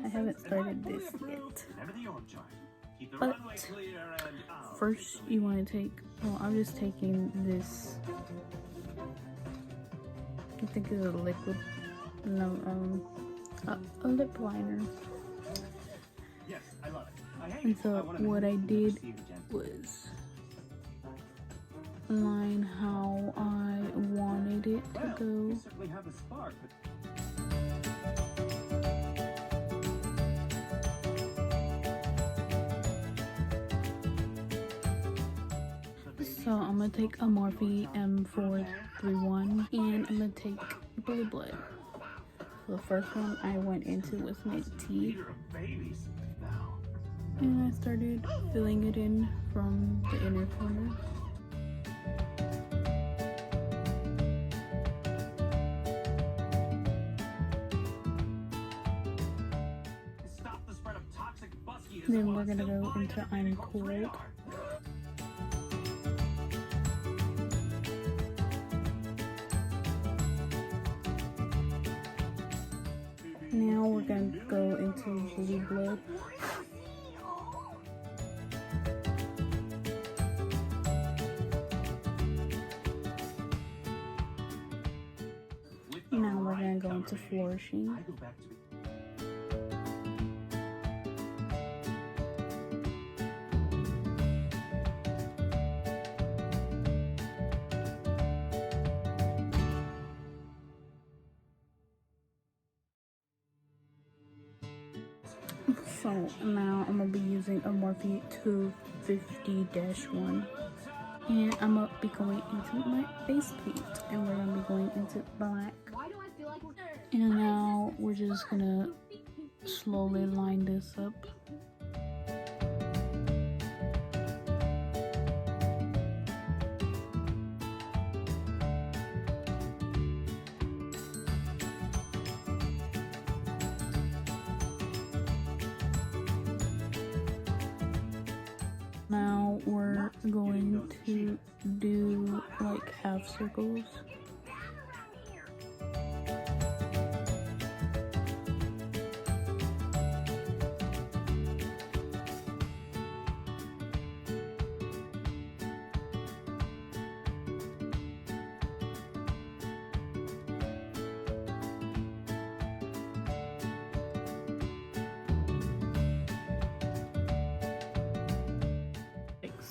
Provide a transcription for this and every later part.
I haven't started this yet. But first you want to take, well, I'm just taking this, I think it's a liquid, no, a lip liner. Yes, I love it. And so what I did was line how I wanted it to go. So I'm gonna take a Morphe M431 and I'm gonna take Blue Blood. The first one I went into was mint tea, and I started filling it in from the inner corner. Then we're gonna go into I'm Cold. Now we're gonna go into Blue Blood. Now we're gonna go into Flourishing. So now I'm gonna be using a Morphe 250-1, and I'm gonna be going into my face paint, and we're gonna be going into black. And now we're just gonna slowly line this up. Now we're going to do like half circles.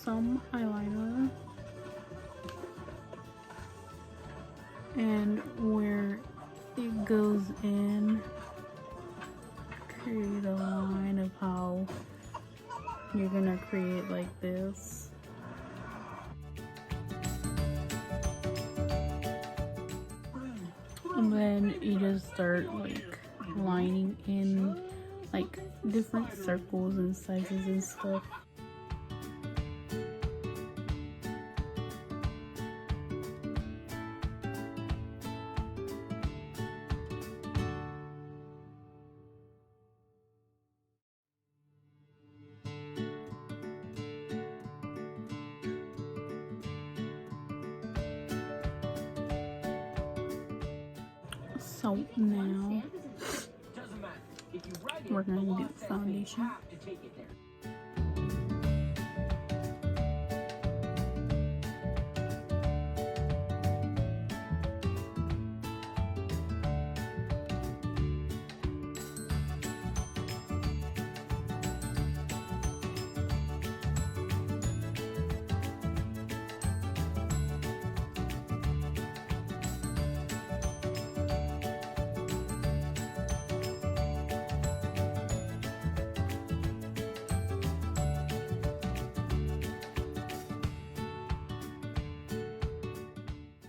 Some eyeliner, and where it goes in, create a line of how you're gonna create like this. And then you just start like lining in like different circles and sizes and stuff. So now we're going to do foundation.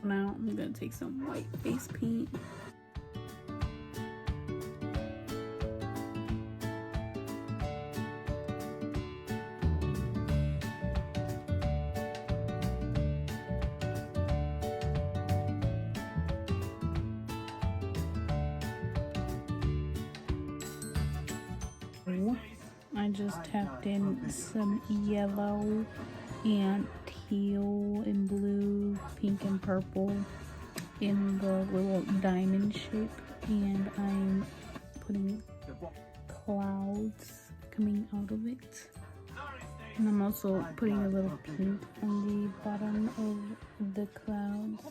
Now I'm gonna take some white face paint. I just tapped in some yellow and teal and blue, pink and purple in the little diamond shape, and I'm putting clouds coming out of it. And I'm also putting a little pink on the bottom of the clouds.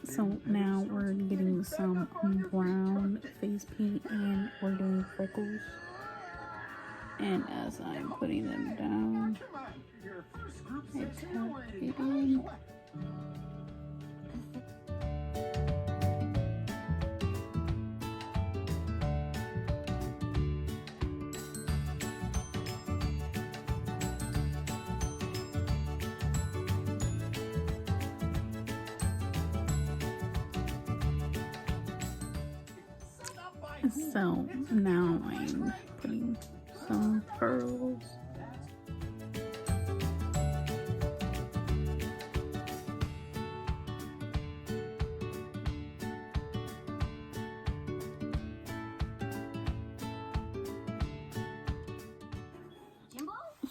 So now we're getting some brown face paint and we're doing freckles. And as I'm putting them down, I tap it in. So now I'm putting some pearls.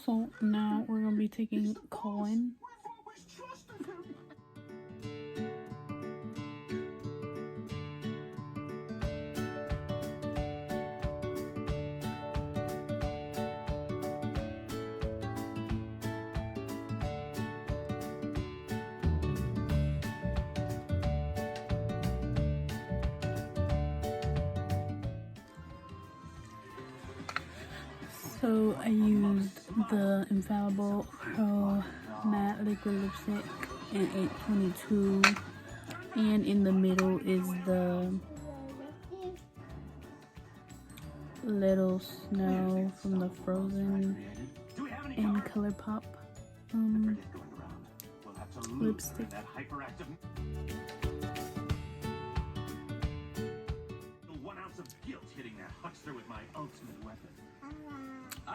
So now we're gonna be taking Colin. So I used the Infallible Pro Matte Liquid Lipstick in 822, and in the middle is the Little Snow from the Frozen and ColourPop lipstick.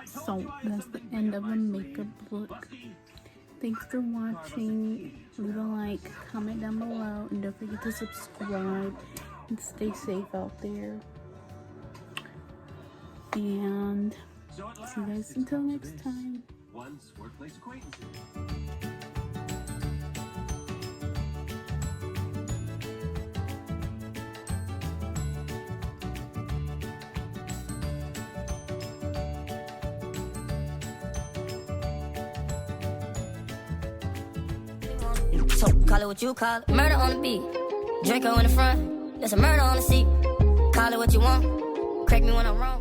So that's the end of the makeup look. Thanks for watching. Leave a like, comment down below, and don't forget to subscribe and stay safe out there. And see you guys until next time. Once workplace acquaintances. So call it what you call it. Murder on the beat. Draco in the front. There's a murder on the seat. Call it what you want. Correct me when I'm wrong.